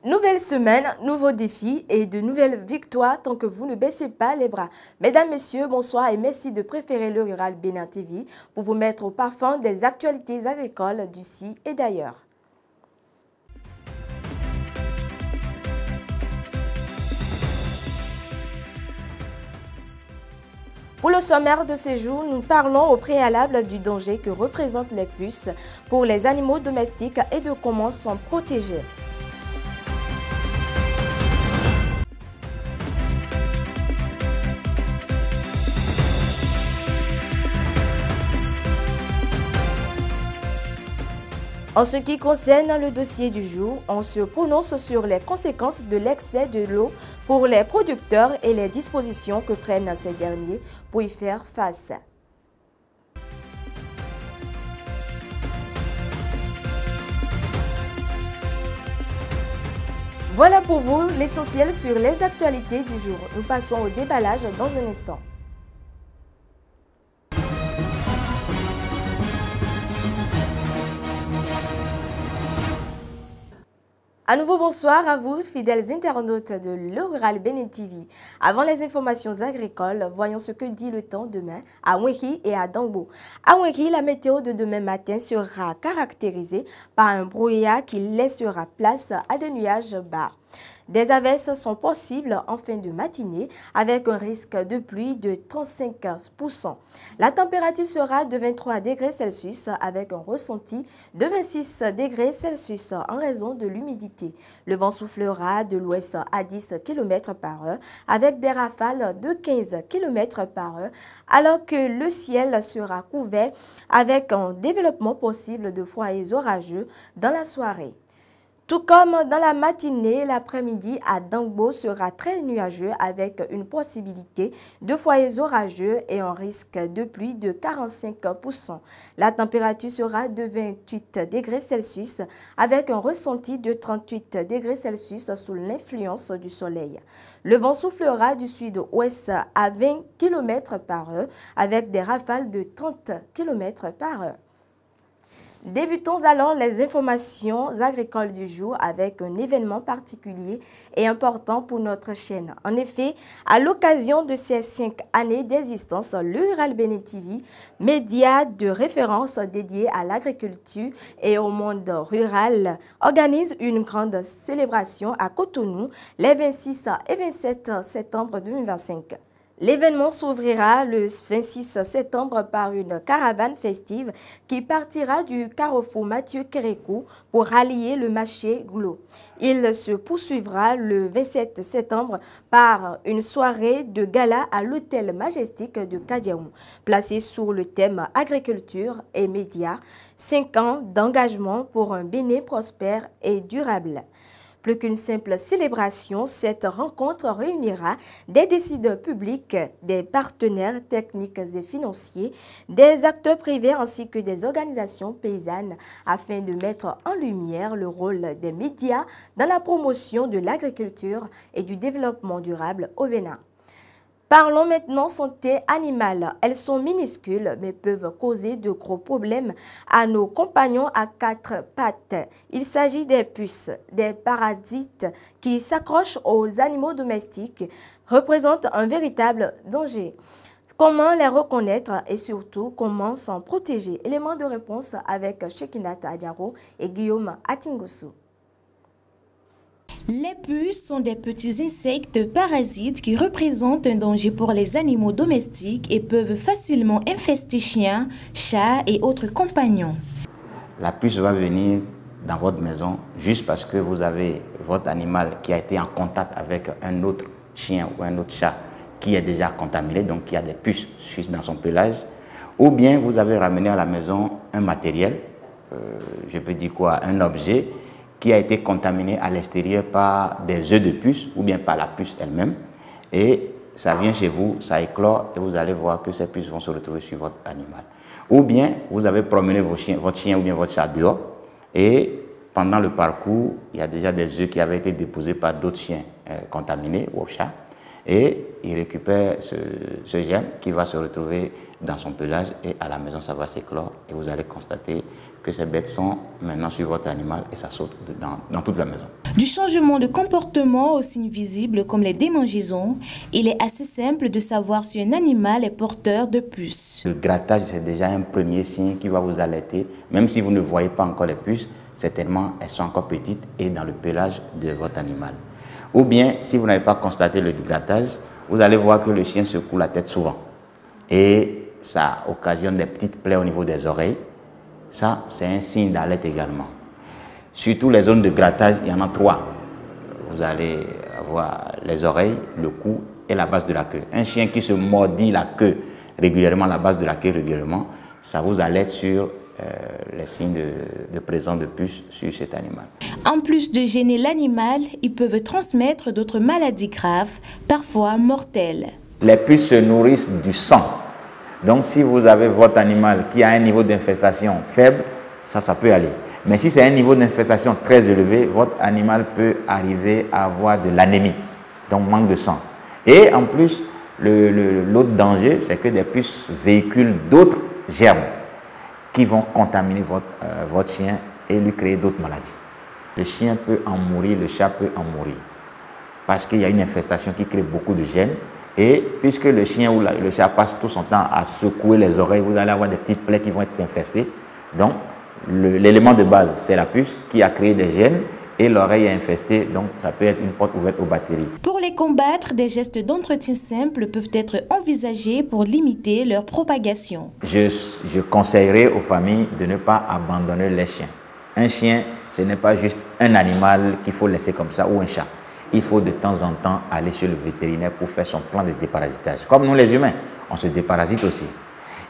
Nouvelle semaine, nouveaux défis et de nouvelles victoires tant que vous ne baissez pas les bras. Mesdames, Messieurs, bonsoir et merci de préférer le Rural Bénin TV pour vous mettre au parfum des actualités agricoles d'ici et d'ailleurs. Pour le sommaire de ces jours, nous parlons au préalable du danger que représentent les puces pour les animaux domestiques et de comment s'en protéger. En ce qui concerne le dossier du jour, on se prononce sur les conséquences de l'excès de l'eau pour les producteurs et les dispositions que prennent ces derniers pour y faire face. Voilà pour vous l'essentiel sur les actualités du jour. Nous passons au déballage dans un instant. À nouveau, bonsoir à vous, fidèles internautes de Le Rural Bénin TV. Avant les informations agricoles, voyons ce que dit le temps demain à Mouéki et à Dangbo. À Mouéki, la météo de demain matin sera caractérisée par un brouillard qui laissera place à des nuages bas. Des averses sont possibles en fin de matinée avec un risque de pluie de 35%. La température sera de 23 degrés Celsius avec un ressenti de 26 degrés Celsius en raison de l'humidité. Le vent soufflera de l'ouest à 10 km par heure avec des rafales de 15 km par heure alors que le ciel sera couvert avec un développement possible de foyers orageux dans la soirée. Tout comme dans la matinée, l'après-midi à Dangbo sera très nuageux avec une possibilité de foyers orageux et un risque de pluie de 45%. La température sera de 28 degrés Celsius avec un ressenti de 38 degrés Celsius sous l'influence du soleil. Le vent soufflera du sud-ouest à 20 km par heure avec des rafales de 30 km par heure. Débutons alors les informations agricoles du jour avec un événement particulier et important pour notre chaîne. En effet, à l'occasion de ces 5 années d'existence, le Rural Bénin TV, média de référence dédié à l'agriculture et au monde rural, organise une grande célébration à Cotonou les 26 et 27 septembre 2025. L'événement s'ouvrira le 26 septembre par une caravane festive qui partira du carrefour Mathieu Kérékou pour rallier le marché Glo. Il se poursuivra le 27 septembre par une soirée de gala à l'hôtel Majestic de Kadiaou, placée sur le thème agriculture et médias, 5 ans d'engagement pour un Bénin prospère et durable. Plus qu'une simple célébration, cette rencontre réunira des décideurs publics, des partenaires techniques et financiers, des acteurs privés ainsi que des organisations paysannes afin de mettre en lumière le rôle des médias dans la promotion de l'agriculture et du développement durable au Bénin. Parlons maintenant santé animale. Elles sont minuscules mais peuvent causer de gros problèmes à nos compagnons à 4 pattes. Il s'agit des puces, des parasites qui s'accrochent aux animaux domestiques, représentent un véritable danger. Comment les reconnaître et surtout comment s'en protéger? Élément de réponse avec Shekinat Adjaro et Guillaume Atingosu. Les puces sont des petits insectes parasites qui représentent un danger pour les animaux domestiques et peuvent facilement infester chiens, chats et autres compagnons. La puce va venir dans votre maison juste parce que vous avez votre animal qui a été en contact avec un autre chien ou un autre chat qui est déjà contaminé, donc qui a des puces dans son pelage, ou bien vous avez ramené à la maison un matériel, je peux dire quoi, un objet qui a été contaminé à l'extérieur par des œufs de puce ou bien par la puce elle-même. Et ça vient chez vous, ça éclore et vous allez voir que ces puces vont se retrouver sur votre animal. Ou bien vous avez promené votre chien ou bien votre chat dehors et pendant le parcours, il y a déjà des œufs qui avaient été déposés par d'autres chiens contaminés ou chats et il récupère ce germe qui va se retrouver dans son pelage et à la maison ça va s'éclore et vous allez constater que ces bêtes sont maintenant sur votre animal et ça saute dans toute la maison. Du changement de comportement aux signes visibles comme les démangeaisons, il est assez simple de savoir si un animal est porteur de puces. Le grattage, c'est déjà un premier signe qui va vous alerter. Même si vous ne voyez pas encore les puces, certainement elles sont encore petites et dans le pelage de votre animal. Ou bien, si vous n'avez pas constaté le grattage, vous allez voir que le chien secoue la tête souvent. Et ça occasionne des petites plaies au niveau des oreilles. Ça, c'est un signe d'alerte également. Surtout les zones de grattage, il y en a 3. Vous allez avoir les oreilles, le cou et la base de la queue. Un chien qui se mordit la queue régulièrement, la base de la queue régulièrement, ça vous alerte sur les signes de présence de puces sur cet animal. En plus de gêner l'animal, ils peuvent transmettre d'autres maladies graves, parfois mortelles. Les puces se nourrissent du sang. Donc si vous avez votre animal qui a un niveau d'infestation faible, ça peut aller. Mais si c'est un niveau d'infestation très élevé, votre animal peut arriver à avoir de l'anémie, donc manque de sang. Et en plus, l'autre danger, c'est que des puces véhiculent d'autres germes qui vont contaminer votre chien et lui créer d'autres maladies. Le chien peut en mourir, le chat peut en mourir. Parce qu'il y a une infestation qui crée beaucoup de gènes. Et puisque le chien ou le chat passe tout son temps à secouer les oreilles, vous allez avoir des petites plaies qui vont être infestées. Donc, l'élément de base, c'est la puce qui a créé des gènes et l'oreille est infestée, donc ça peut être une porte ouverte aux bactéries. Pour les combattre, des gestes d'entretien simples peuvent être envisagés pour limiter leur propagation. Je conseillerais aux familles de ne pas abandonner les chiens. Un chien, ce n'est pas juste un animal qu'il faut laisser comme ça ou un chat. Il faut de temps en temps aller chez le vétérinaire pour faire son plan de déparasitage. Comme nous les humains, on se déparasite aussi.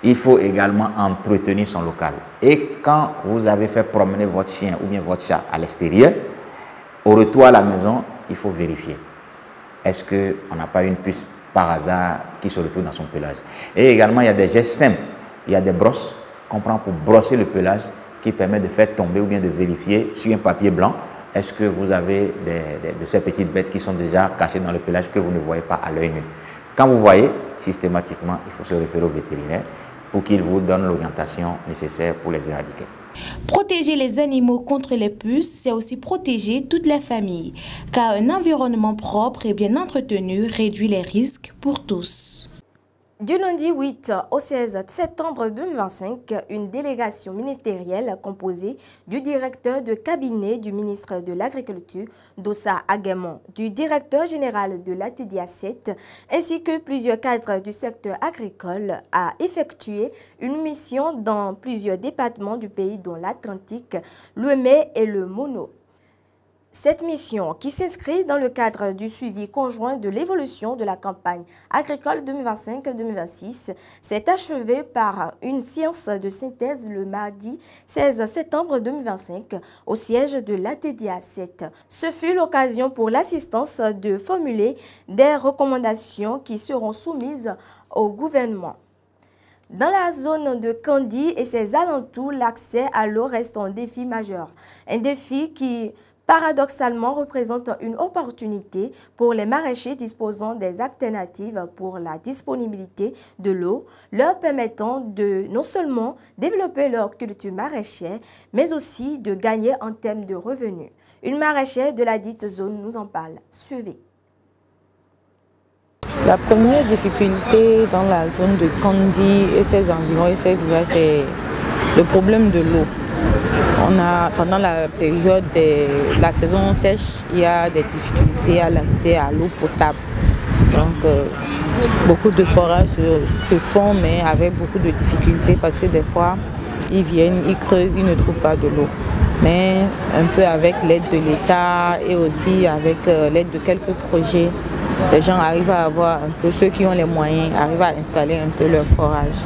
Il faut également entretenir son local. Et quand vous avez fait promener votre chien ou bien votre chat à l'extérieur, au retour à la maison, il faut vérifier. Est-ce qu'on n'a pas une puce par hasard qui se retrouve dans son pelage? Et également, il y a des gestes simples. Il y a des brosses qu'on prend pour brosser le pelage qui permettent de faire tomber ou bien de vérifier sur un papier blanc. Est-ce que vous avez de ces petites bêtes qui sont déjà cachées dans le pelage que vous ne voyez pas à l'œil nu? Quand vous voyez, systématiquement, il faut se référer au vétérinaire pour qu'il vous donne l'orientation nécessaire pour les éradiquer. Protéger les animaux contre les puces, c'est aussi protéger toute la famille, car un environnement propre et bien entretenu réduit les risques pour tous. Du lundi 8 au 16 septembre 2025, une délégation ministérielle composée du directeur de cabinet du ministre de l'Agriculture, Dossa Aguemon, du directeur général de l'ATDIA 7, ainsi que plusieurs cadres du secteur agricole, a effectué une mission dans plusieurs départements du pays, dont l'Atlantique, l'Ouémé et le Mono. Cette mission, qui s'inscrit dans le cadre du suivi conjoint de l'évolution de la campagne agricole 2025-2026, s'est achevée par une séance de synthèse le mardi 16 septembre 2025 au siège de l'ATDIA 7. Ce fut l'occasion pour l'assistance de formuler des recommandations qui seront soumises au gouvernement. Dans la zone de Kandi et ses alentours, l'accès à l'eau reste un défi majeur. Un défi qui paradoxalement représente une opportunité pour les maraîchers disposant des alternatives pour la disponibilité de l'eau, leur permettant de non seulement développer leur culture maraîchère, mais aussi de gagner en termes de revenus. Une maraîchère de la dite zone nous en parle. Suivez. La première difficulté dans la zone de Kandi et ses environs, c'est le problème de l'eau. Pendant la période de la saison sèche, il y a des difficultés à l'accès à l'eau potable. Donc, beaucoup de forages se font, mais avec beaucoup de difficultés parce que des fois, ils viennent, ils creusent, ils ne trouvent pas de l'eau. Mais un peu avec l'aide de l'État et aussi avec l'aide de quelques projets, les gens arrivent à avoir un peu, ceux qui ont les moyens, arrivent à installer un peu leur forage.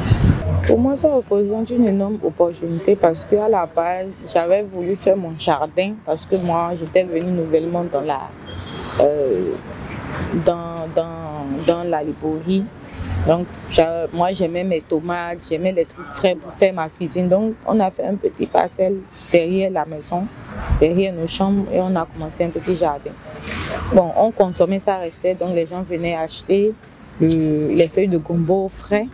Pour moi, ça représente une énorme opportunité parce qu'à la base, j'avais voulu faire mon jardin parce que moi, j'étais venue nouvellement dans la librairie. Donc, moi, j'aimais mes tomates, j'aimais les trucs frais pour faire ma cuisine. Donc, on a fait un petit parcelle derrière la maison, derrière nos chambres et on a commencé un petit jardin. Bon, on consommait, ça restait, donc les gens venaient acheter les feuilles de gombo frais,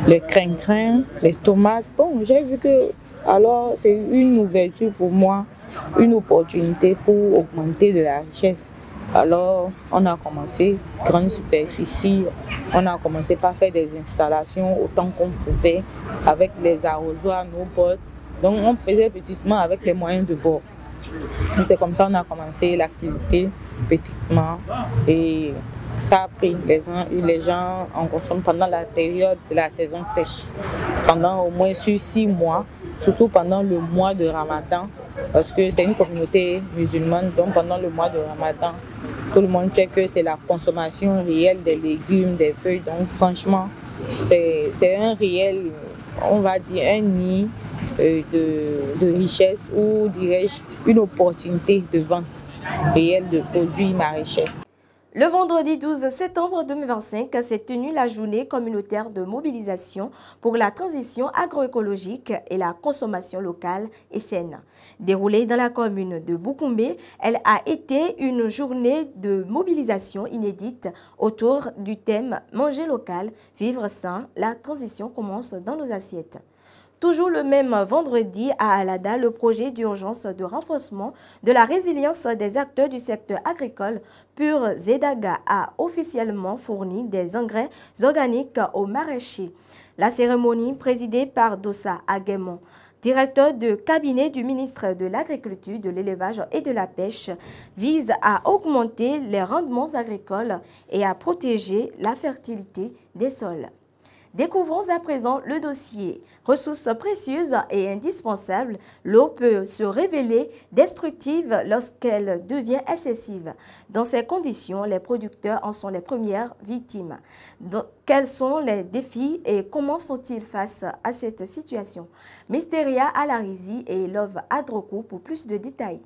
les crin-crin, les tomates. Bon, j'ai vu que alors c'est une ouverture pour moi une opportunité pour augmenter de la richesse. Alors, on a commencé grande superficie, on a commencé par faire des installations autant qu'on pouvait avec les arrosoirs, nos bottes. Donc, on faisait petitement avec les moyens de bord. C'est comme ça qu'on a commencé l'activité petitement et ça a pris. Les gens en consomment pendant la période de la saison sèche, pendant au moins 6 mois, surtout pendant le mois de Ramadan, parce que c'est une communauté musulmane, donc pendant le mois de Ramadan, tout le monde sait que c'est la consommation réelle des légumes, des feuilles, donc franchement, c'est un réel, on va dire, un nid de richesse ou, dirais-je, une opportunité de vente réelle de produits maraîchers. Le vendredi 12 septembre 2025 s'est tenue la journée communautaire de mobilisation pour la transition agroécologique et la consommation locale et saine. Déroulée dans la commune de Boukoumbe, elle a été une journée de mobilisation inédite autour du thème « Manger local, vivre sain, la transition commence dans nos assiettes ». Toujours le même vendredi à Alada, le projet d'urgence de renforcement de la résilience des acteurs du secteur agricole Pur Zedaga a officiellement fourni des engrais organiques aux maraîchers. La cérémonie, présidée par Dossa Aguemon, directeur de cabinet du ministre de l'Agriculture, de l'Élevage et de la Pêche, vise à augmenter les rendements agricoles et à protéger la fertilité des sols. Découvrons à présent le dossier. Ressource précieuse et indispensable, l'eau peut se révéler destructive lorsqu'elle devient excessive. Dans ces conditions, les producteurs en sont les premières victimes. Donc, quels sont les défis et comment font-ils face à cette situation? Mysteria Alarizi et Love Adroko pour plus de détails.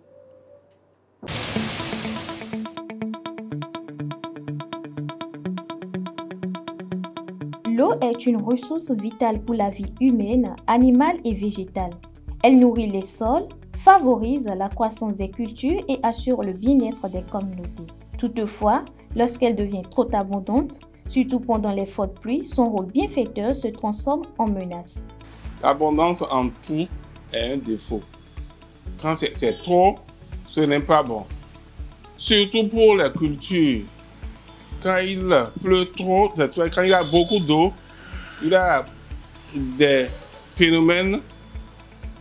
L'eau est une ressource vitale pour la vie humaine, animale et végétale. Elle nourrit les sols, favorise la croissance des cultures et assure le bien-être des communautés. Toutefois, lorsqu'elle devient trop abondante, surtout pendant les fortes pluies, son rôle bienfaiteur se transforme en menace. L'abondance en tout est un défaut. Quand c'est trop, ce n'est pas bon. Surtout pour les cultures. Quand il pleut trop, quand il y a beaucoup d'eau, il y a des phénomènes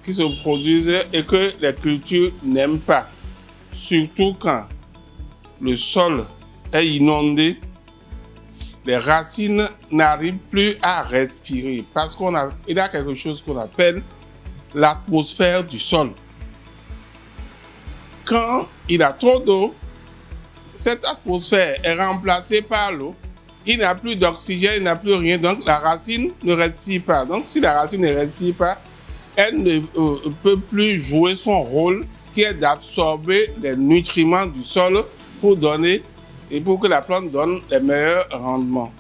qui se produisent et que les cultures n'aiment pas. Surtout quand le sol est inondé, les racines n'arrivent plus à respirer parce qu'il y a quelque chose qu'on appelle l'atmosphère du sol. Quand il y a trop d'eau, cette atmosphère est remplacée par l'eau. Il n'y a plus d'oxygène, il n'y a plus rien, donc la racine ne respire pas. Donc si la racine ne respire pas, elle ne peut plus jouer son rôle qui est d'absorber les nutriments du sol pour donner et pour que la plante donne les meilleurs rendements.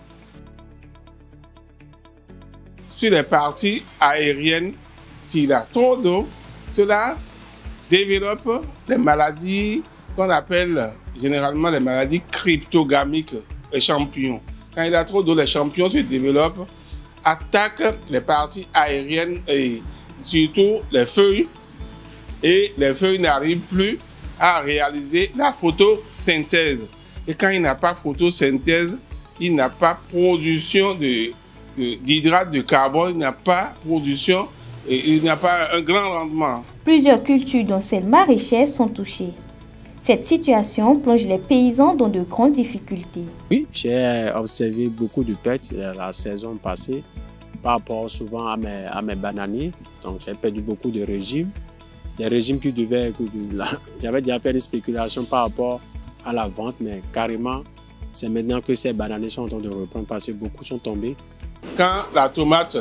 Sur les parties aériennes, s'il y a trop d'eau, cela développe des maladies qu'on appelle généralement les maladies cryptogamiques, les champignons. Quand il y a trop d'eau, les champignons se développent, attaquent les parties aériennes et surtout les feuilles. Et les feuilles n'arrivent plus à réaliser la photosynthèse. Et quand il n'y a pas photosynthèse, il n'y a pas production d'hydrate de carbone, il n'y a pas production et il n'y a pas un grand rendement. Plusieurs cultures, dont celles maraîchères, sont touchées. Cette situation plonge les paysans dans de grandes difficultés. Oui, j'ai observé beaucoup de pertes la saison passée par rapport souvent à mes bananiers. Donc j'ai perdu beaucoup de régimes. Des régimes qui devaient... J'avais déjà fait une spéculation par rapport à la vente, mais carrément, c'est maintenant que ces bananiers sont en train de reprendre parce que beaucoup sont tombés. Quand la tomate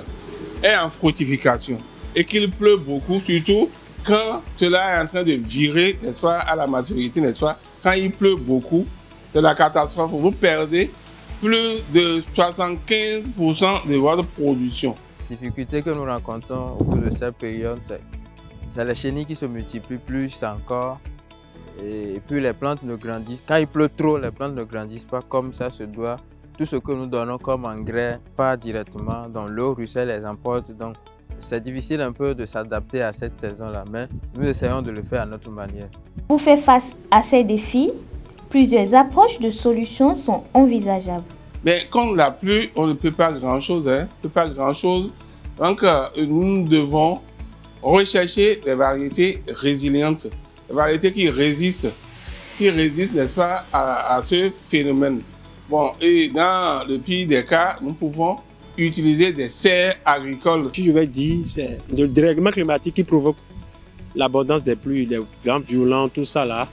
est en fructification et qu'il pleut beaucoup, surtout quand cela est en train de virer, n'est-ce pas, à la maturité, n'est-ce pas, quand il pleut beaucoup, c'est la catastrophe. Vous perdez plus de 75% de votre production. La difficulté que nous rencontrons au cours de cette période, c'est les chenilles qui se multiplient plus encore. Et puis les plantes ne grandissent. Quand il pleut trop, les plantes ne grandissent pas comme ça se doit. Tout ce que nous donnons comme engrais part directement dans l'eau, ruisselle les emporte. Donc c'est difficile un peu de s'adapter à cette saison-là, mais nous essayons de le faire à notre manière. Pour faire face à ces défis, plusieurs approches de solutions sont envisageables. Mais quand la pluie, on ne peut pas grand-chose, hein? On ne peut pas grand-chose. Donc, nous devons rechercher des variétés résilientes, des variétés qui résistent, n'est-ce pas, à ce phénomène. Bon, et dans le pire des cas, nous pouvons utiliser des serres agricoles. Si je vais dire, c'est le dérèglement climatique qui provoque l'abondance des pluies, les vents violents, tout ça là.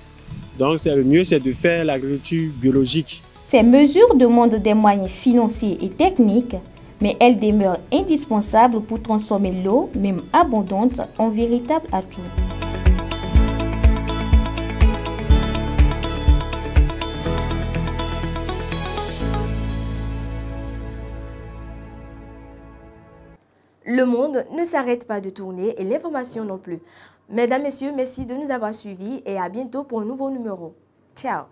Donc le mieux, c'est de faire l'agriculture biologique. Ces mesures demandent des moyens financiers et techniques, mais elles demeurent indispensables pour transformer l'eau, même abondante, en véritable atout. Le monde ne s'arrête pas de tourner et l'information non plus. Mesdames, Messieurs, merci de nous avoir suivis et à bientôt pour un nouveau numéro. Ciao!